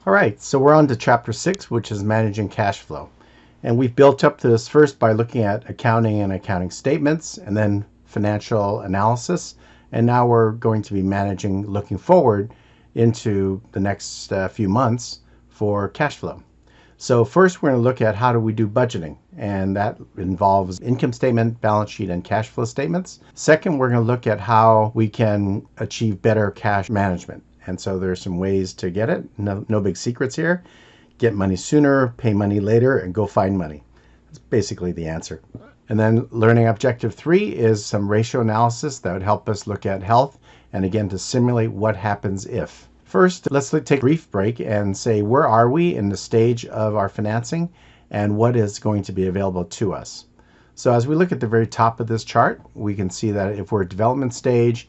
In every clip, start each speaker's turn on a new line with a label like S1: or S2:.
S1: All right, so we're on to chapter 6, which is managing cash flow. And we've built up to this first by looking at accounting and accounting statements, and then financial analysis. And now we're going to be managing, looking forward into the next few months for cash flow. So first we're going to look at how do we do budgeting, and that involves income statement, balance sheet, and cash flow statements. Second, we're going to look at how we can achieve better cash management. And so there's some ways to get it. No big secrets here. Get money sooner, pay money later, and go find money. That's basically the answer. And then learning objective 3 is some ratio analysis that would help us look at health and again to simulate what happens if. First, let's take a brief break and say where are we in the stage of our financing and what is going to be available to us. So as we look at the very top of this chart, we can see that if we're at development stage,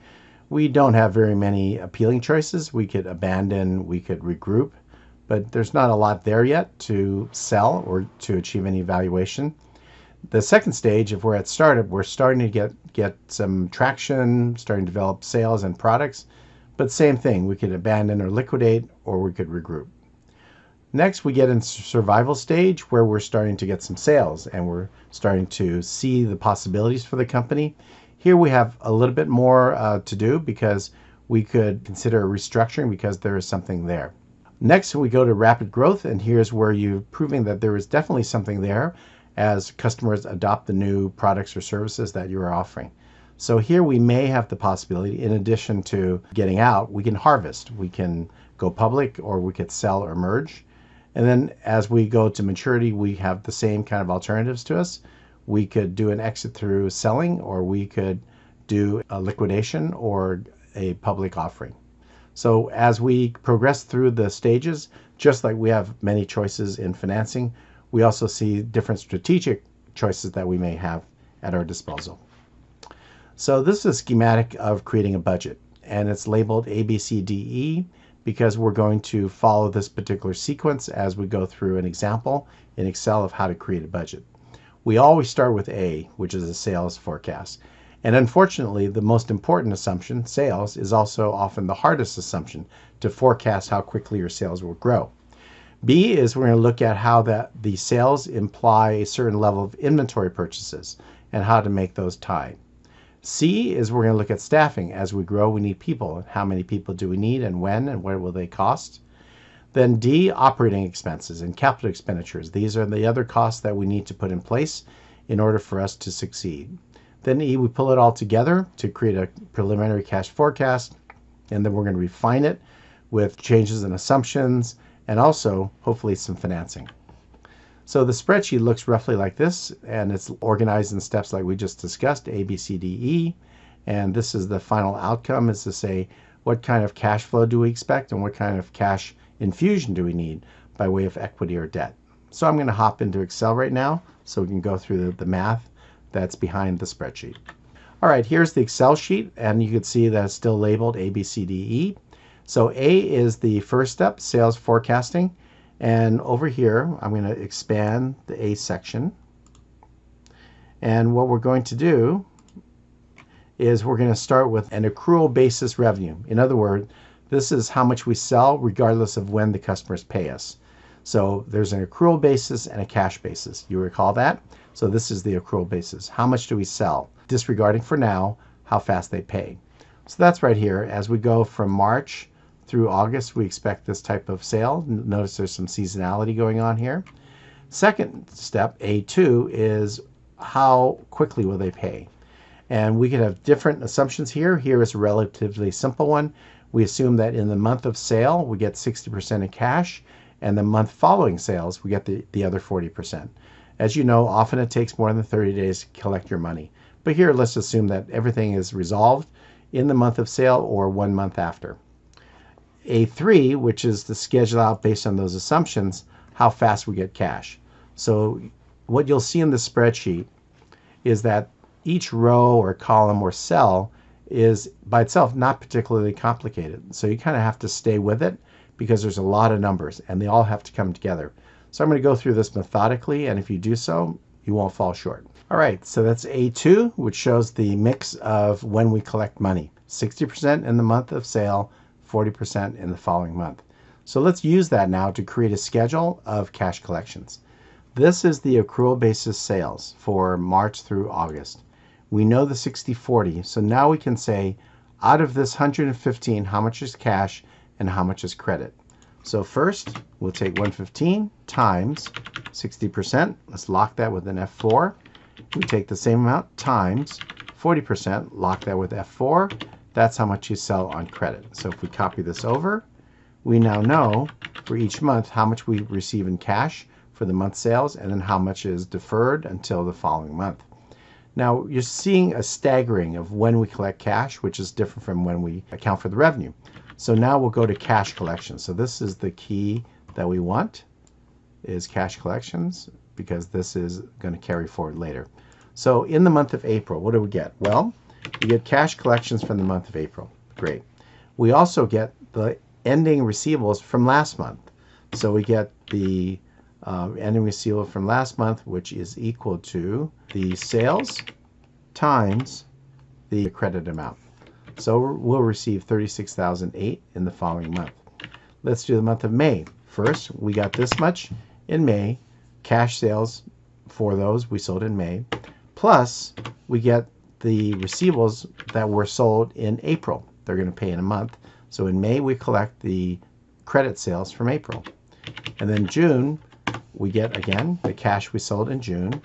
S1: we don't have very many appealing choices. We could abandon, we could regroup, but there's not a lot there yet to sell or to achieve any valuation. The second stage, if we're at startup, we're starting to get some traction, starting to develop sales and products, but same thing, we could abandon or liquidate, or we could regroup. Next, we get into survival stage where we're starting to get some sales and we're starting to see the possibilities for the company. Here we have a little bit more to do because we could consider a restructuring because there is something there. Next, we go to rapid growth, and here's where you're proving that there is definitely something there as customers adopt the new products or services that you are offering. So here we may have the possibility, in addition to getting out, we can harvest. We can go public or we could sell or merge. And then as we go to maturity, we have the same kind of alternatives to us. We could do an exit through selling, or we could do a liquidation or a public offering. So as we progress through the stages, just like we have many choices in financing, we also see different strategic choices that we may have at our disposal. So this is a schematic of creating a budget, and it's labeled A, B, C, D, E because we're going to follow this particular sequence as we go through an example in Excel of how to create a budget. We always start with A, which is a sales forecast. And unfortunately, the most important assumption, sales, is also often the hardest assumption to forecast how quickly your sales will grow. B is we're going to look at how the sales imply a certain level of inventory purchases and how to make those tie. C is we're going to look at staffing. As we grow, we need people. How many people do we need and when and what will they cost? Then D, operating expenses and capital expenditures. These are the other costs that we need to put in place in order for us to succeed. Then E, we pull it all together to create a preliminary cash forecast, and then we're going to refine it with changes in assumptions and also hopefully some financing. So the spreadsheet looks roughly like this, and it's organized in steps like we just discussed, A, B, C, D, E. And this is the final outcome, is to say what kind of cash flow do we expect and what kind of cash infusion do we need by way of equity or debt. So I'm going to hop into Excel right now so we can go through the math that's behind the spreadsheet. All right, here's the Excel sheet, and you can see that it's still labeled A, B, C, D, E. So A is the first step, sales forecasting. And over here, I'm going to expand the A section. And what we're going to do is we're going to start with an accrual basis revenue. In other words, this is how much we sell regardless of when the customers pay us. So there's an accrual basis and a cash basis. You recall that? So this is the accrual basis. How much do we sell? Disregarding for now how fast they pay. So that's right here. As we go from March through August, we expect this type of sale. Notice there's some seasonality going on here. Second step, A2, is how quickly will they pay? And we could have different assumptions here. Here is a relatively simple one. We assume that in the month of sale, we get 60% in cash, and the month following sales, we get the other 40%. As you know, often it takes more than 30 days to collect your money. But here, let's assume that everything is resolved in the month of sale or 1 month after. A3, which is the schedule out based on those assumptions, how fast we get cash. So what you'll see in the spreadsheet is that each row or column or cell is by itself not particularly complicated. So you kind of have to stay with it because there's a lot of numbers and they all have to come together. So I'm going to go through this methodically, and if you do so, you won't fall short. All right, so that's A2, which shows the mix of when we collect money. 60% in the month of sale, 40% in the following month. So let's use that now to create a schedule of cash collections. This is the accrual basis sales for March through August. We know the 60/40, so now we can say out of this 115, how much is cash and how much is credit. So first, we'll take 115 times 60%. Let's lock that with an F4. We take the same amount times 40%, lock that with F4. That's how much you sell on credit. So if we copy this over, we now know for each month how much we receive in cash for the month sales and then how much is deferred until the following month. Now you're seeing a staggering of when we collect cash, which is different from when we account for the revenue. So now we'll go to cash collection. So this is the key that we want, is cash collections, because this is going to carry forward later. So in the month of April, what do we get? Well, we get cash collections from the month of April. Great. We also get the ending receivables from last month. So we get the ending receivable from last month, which is equal to the sales times the credit amount. So we'll receive $36,008 in the following month. Let's do the month of May. First, we got this much in May, cash sales for those we sold in May, plus we get the receivables that were sold in April. They're going to pay in a month. So in May, we collect the credit sales from April. And then June, we get, again, the cash we sold in June,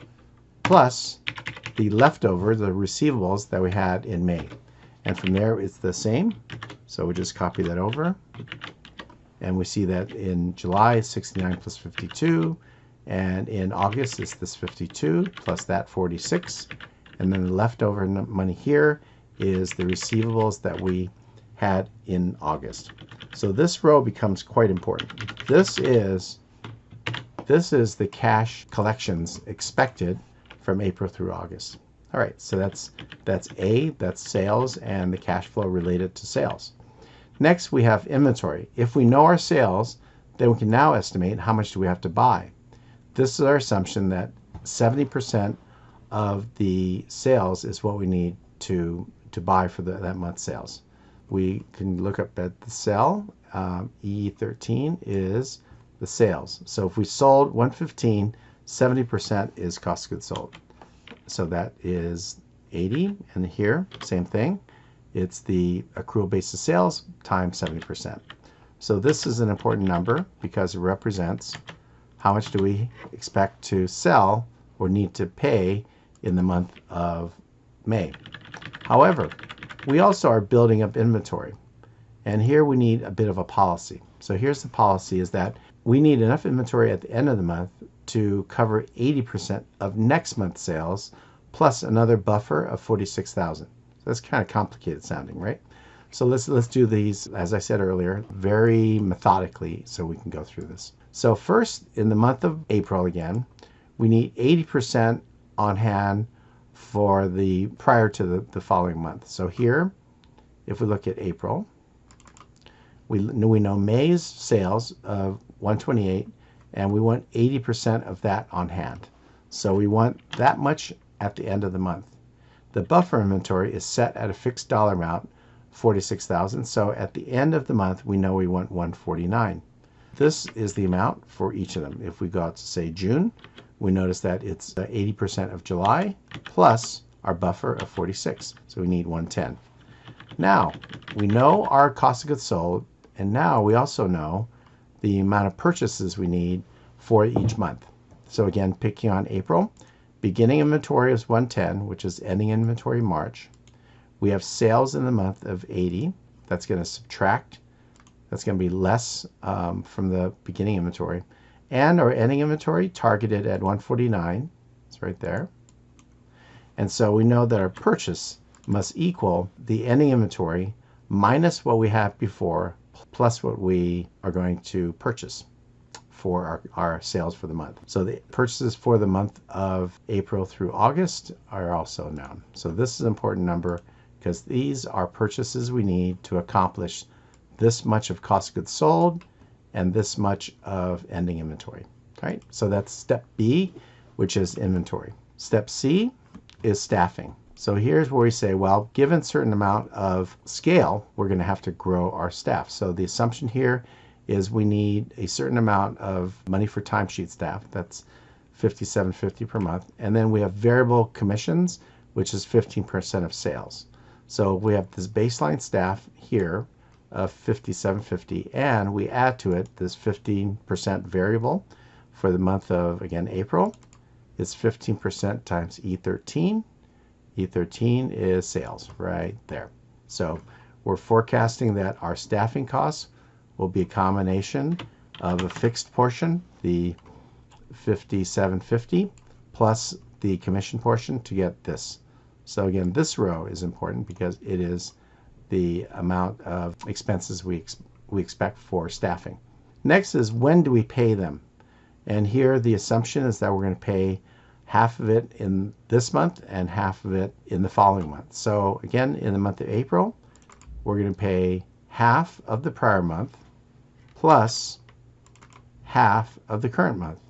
S1: plus the leftover, the receivables that we had in May. And from there, it's the same. So we just copy that over. And we see that in July, it's 69 plus 52. And in August, it's this 52 plus that 46. And then the leftover money here is the receivables that we had in August. So this row becomes quite important. This is the cash collections expected from April through August. All right, so that's sales and the cash flow related to sales. Next, we have inventory. If we know our sales, then we can now estimate how much do we have to buy. This is our assumption that 70% of the sales is what we need to buy for that month's sales. We can look up at the cell. E13 is the sales. So if we sold 115, 70% is cost of goods sold. So that is 80, and here, same thing. It's the accrual basis sales times 70%. So this is an important number because it represents how much do we expect to sell or need to pay in the month of May. However, we also are building up inventory. And here we need a bit of a policy. So here's the policy, is that we need enough inventory at the end of the month to cover 80% of next month's sales, plus another buffer of 46,000. So that's kind of complicated sounding, right? So let's do these, as I said earlier, very methodically so we can go through this. So first, in the month of April again, we need 80% on hand for the prior to the following month. So here, if we look at April, we know May's sales of 128, and we want 80% of that on hand. So we want that much at the end of the month. The buffer inventory is set at a fixed dollar amount, 46,000. So at the end of the month, we know we want 149. This is the amount for each of them. If we go out to say June, we notice that it's 80% of July plus our buffer of 46. So we need 110. Now, we know our cost of goods sold, and now we also know the amount of purchases we need for each month. So again, picking on April, beginning inventory is 110, which is ending inventory March. We have sales in the month of 80. That's going to subtract. That's going to be less from the beginning inventory. And our ending inventory targeted at 149. It's right there. And so we know that our purchase must equal the ending inventory minus what we have before plus what we are going to purchase for our sales for the month. So the purchases for the month of April through August are also known. So this is an important number because these are purchases we need to accomplish this much of cost of goods sold and this much of ending inventory. Right? So that's step B, which is inventory. Step C is staffing. So here's where we say, well, given a certain amount of scale, we're going to have to grow our staff. So the assumption here is we need a certain amount of money for timesheet staff. That's $57.50 per month. And then we have variable commissions, which is 15% of sales. So we have this baseline staff here of $57.50, and we add to it this 15% variable for the month of, again, April. It's 15% times E13. E13 is sales right there. So we're forecasting that our staffing costs will be a combination of a fixed portion, the $57.50, plus the commission portion to get this. So again, this row is important because it is the amount of expenses we expect for staffing. Next is, when do we pay them? And here the assumption is that we're going to pay half of it in this month and half of it in the following month. So again, in the month of April, we're going to pay half of the prior month plus half of the current month.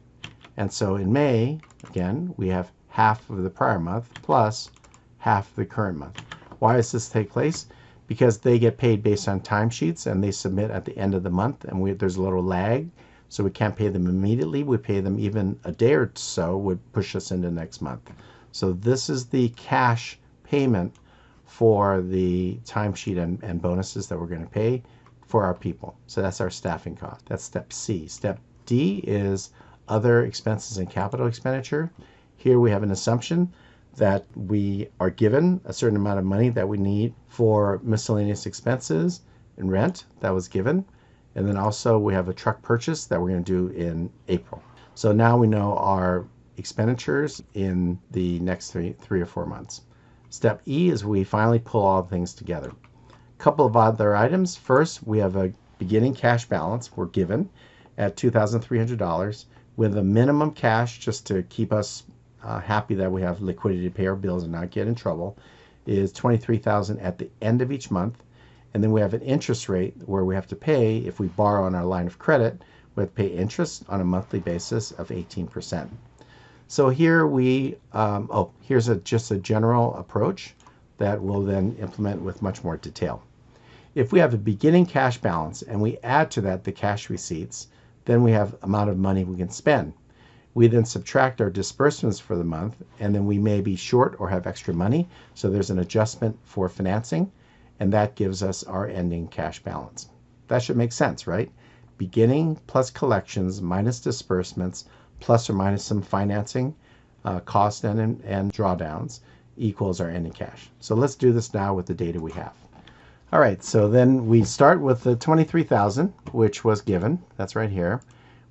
S1: And so in May, again, we have half of the prior month plus half of the current month. Why does this take place? Because they get paid based on timesheets and they submit at the end of the month, and there's a little lag, so we can't pay them immediately. We pay them even a day or so would push us into next month. So this is the cash payment for the timesheet and bonuses that we're going to pay for our people. So that's our staffing cost. That's step C. Step D is other expenses and capital expenditure. Here we have an assumption that we are given a certain amount of money that we need for miscellaneous expenses and rent that was given. And then also we have a truck purchase that we're going to do in April. So now we know our expenditures in the next three or 4 months. Step E is we finally pull all things together. A couple of other items. First, we have a beginning cash balance we're given at $2,300 with a minimum cash, just to keep us happy that we have liquidity to pay our bills and not get in trouble, is $23,000 at the end of each month. And then we have an interest rate where we have to pay, if we borrow on our line of credit, we have to pay interest on a monthly basis of 18%. So here we, here's just a general approach that we'll then implement with much more detail. If we have a beginning cash balance and we add to that the cash receipts, then we have amount of money we can spend. We then subtract our disbursements for the month, and then we may be short or have extra money, so there's an adjustment for financing, and that gives us our ending cash balance. That should make sense, right? Beginning plus collections minus disbursements plus or minus some financing cost and drawdowns equals our ending cash. So let's do this now with the data we have. All right, so then we start with the $23,000, which was given. That's right here.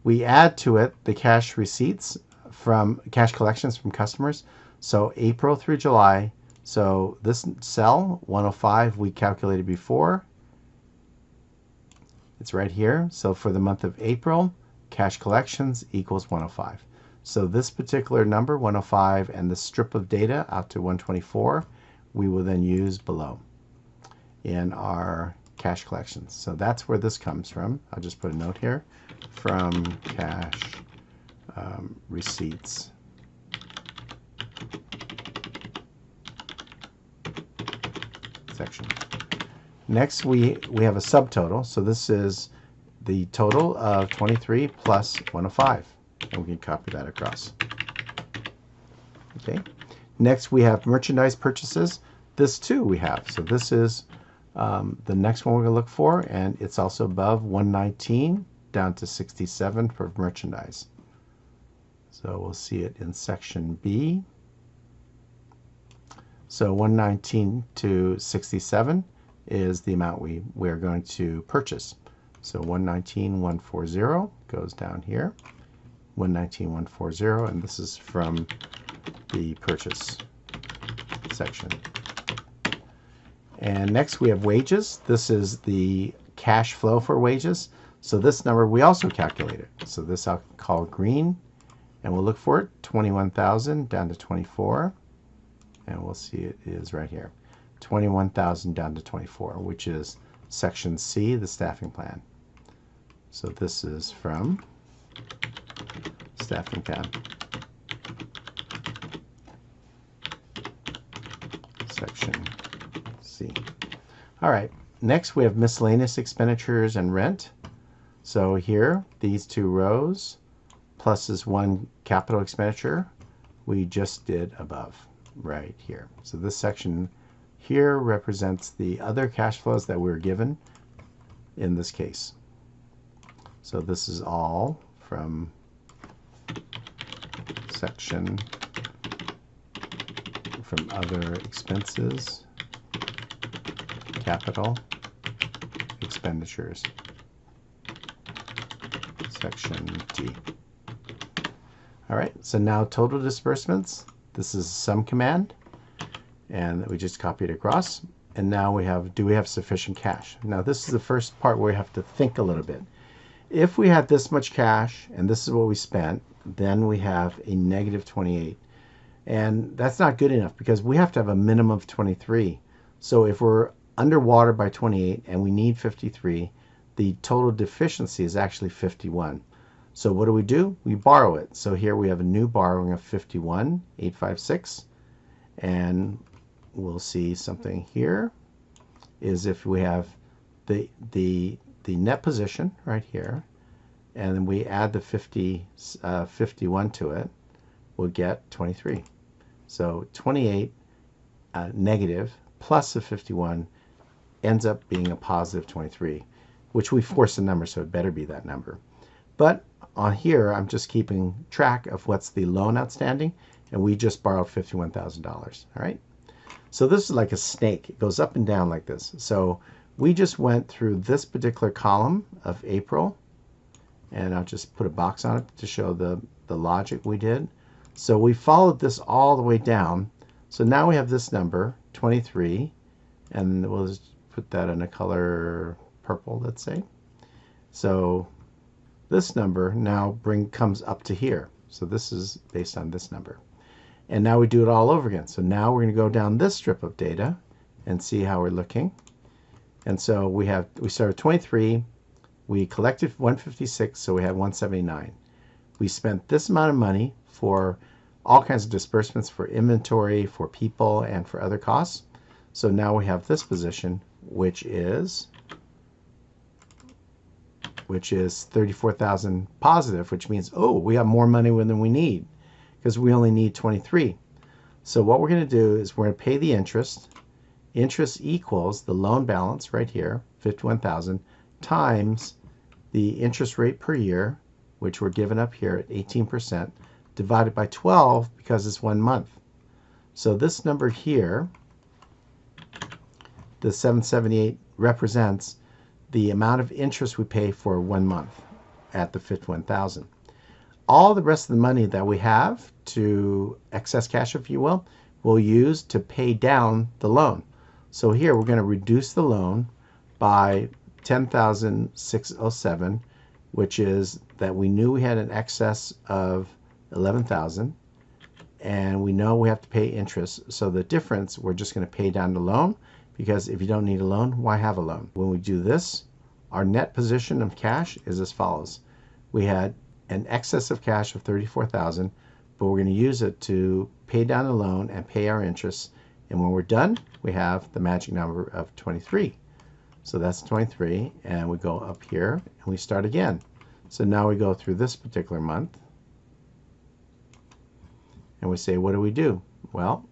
S1: We add to it the cash receipts from cash collections from customers. So April through July. So this cell 105 we calculated before. It's right here. So for the month of April, cash collections equals 105. So this particular number, 105, and the strip of data out to 124, we will then use below in our cash collections. So that's where this comes from. I'll just put a note here, from cash receipts. Section. Next we have a subtotal. So this is the total of 23 plus 105. And we can copy that across. Okay. Next we have merchandise purchases. This too we have. So this is the next one we're going to look for, and it's also above 119 down to 67 for merchandise. So we'll see it in section B. So 119 to 67 is the amount we're going to purchase. So 119,140 goes down here. 119,140, and this is from the purchase section. And next we have wages. This is the cash flow for wages. So this number we also calculated. So this I'll call green, and we'll look for it, 21,000 down to 24, and we'll see it is right here, 21,000 down to 24, which is section C, the staffing plan. So this is from staffing plan. Section C. All right, next we have miscellaneous expenditures and rent. So here, these two rows plus this one capital expenditure we just did above right here. So this section here represents the other cash flows that we were given in this case. So this is all from section from other expenses, capital expenditures, section D. All right, so now total disbursements. This is a sum command, and we just copied across. And now we have, do we have sufficient cash? Now this is the first part where we have to think a little bit. If we had this much cash and this is what we spent, then we have a negative 28. And that's not good enough because we have to have a minimum of 23. So if we're underwater by 28 and we need 53, the total deficiency is actually 51. So what do? We borrow it. So here we have a new borrowing of 51,856. And we'll see something here is if we have the net position right here, and then we add the 51 to it, we'll get 23. So 28 negative plus the 51 ends up being a positive 23, which we force a number, so it better be that number. But on here, I'm just keeping track of what's the loan outstanding, and we just borrowed $51,000. All right. So this is like a snake. It goes up and down like this. So we just went through this particular column of April, and I'll just put a box on it to show the logic we did. So we followed this all the way down. So now we have this number, 23, and we'll just put that in a color purple, let's say. So this number now comes up to here. So this is based on this number. And now we do it all over again. So now we're going to go down this strip of data and see how we're looking. And so we started 23, we collected 156, so we had 179. We spent this amount of money for all kinds of disbursements, for inventory, for people, and for other costs. So now we have this position, which is 34,000 positive, which means, oh, we have more money than we need because we only need 23. So what we're going to do is we're going to pay the interest. Interest equals the loan balance right here, 51,000, times the interest rate per year, which we're given up here at 18%, divided by 12 because it's 1 month. So this number here, the 778, represents the amount of interest we pay for 1 month at the 51,000. All the rest of the money that we have to excess cash, if you will, we'll use to pay down the loan. So here we're going to reduce the loan by 10,607, which is that we knew we had an excess of 11,000, and we know we have to pay interest. So the difference, we're just going to pay down the loan, because if you don't need a loan, why have a loan? When we do this, our net position of cash is as follows. We had an excess of cash of 34,000, but we're going to use it to pay down the loan and pay our interest. And when we're done, we have the magic number of 23. So that's 23, and we go up here and we start again. So now we go through this particular month and we say, what do? Well,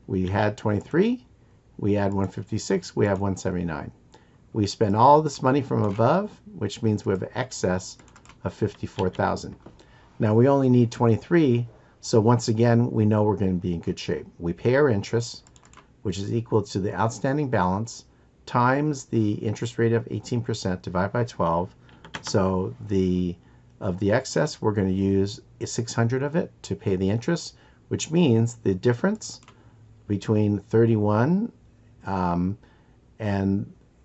S1: we had 23, we add 156, we have 179. We spend all this money from above, which means we have an excess of 54,000. Now we only need 23, so once again, we know we're going to be in good shape. We pay our interest, which is equal to the outstanding balance times the interest rate of 18% divided by 12. So of the excess, we're going to use 600 of it to pay the interest, which means the difference between 31 and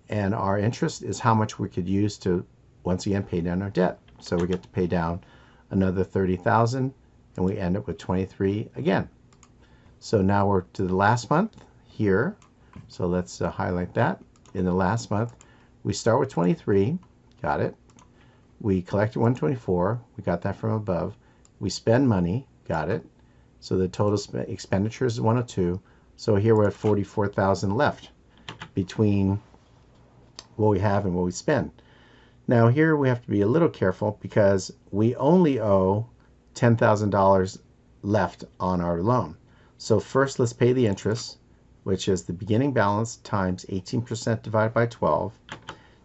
S1: our interest is how much we could use to once again pay down our debt. So we get to pay down another 30,000, and we end up with 23 again. So now we're to the last month here. So let's highlight that. In the last month, we start with 23, got it. We collected 124, we got that from above. We spend money, got it. So the total expenditure is 102. So here we're at 44,000 left between what we have and what we spend. Now here we have to be a little careful because we only owe $10,000 left on our loan. So first let's pay the interest, which is the beginning balance times 18% divided by 12.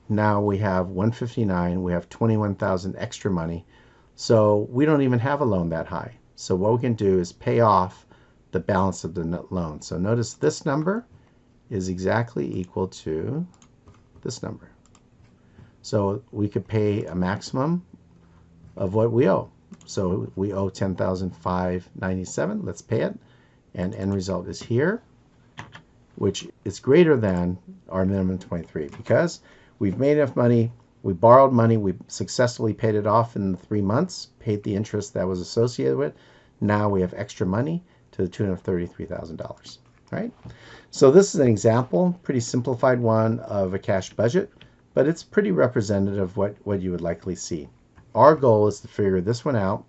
S1: Now we have 159, we have 21,000 extra money. So we don't even have a loan that high. So what we can do is pay off the balance of the loan. So notice this number is exactly equal to this number. So we could pay a maximum of what we owe. So we owe $10,597. Let's pay it. And end result is here, which is greater than our minimum 23 because we've made enough money. We borrowed money. We successfully paid it off in 3 months, paid the interest that was associated with it. Now we have extra money to the tune of $33,000. Right? So this is an example, pretty simplified one of a cash budget, but it's pretty representative of what you would likely see. Our goal is to figure this one out.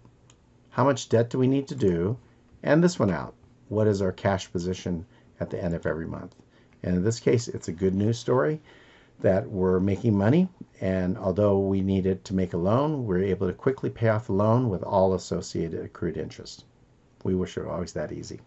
S1: How much debt do we need to do? And this one out. What is our cash position at the end of every month? And in this case, it's a good news story that we're making money. And although we needed to make a loan, we're able to quickly pay off the loan with all associated accrued interest. We wish it were always that easy.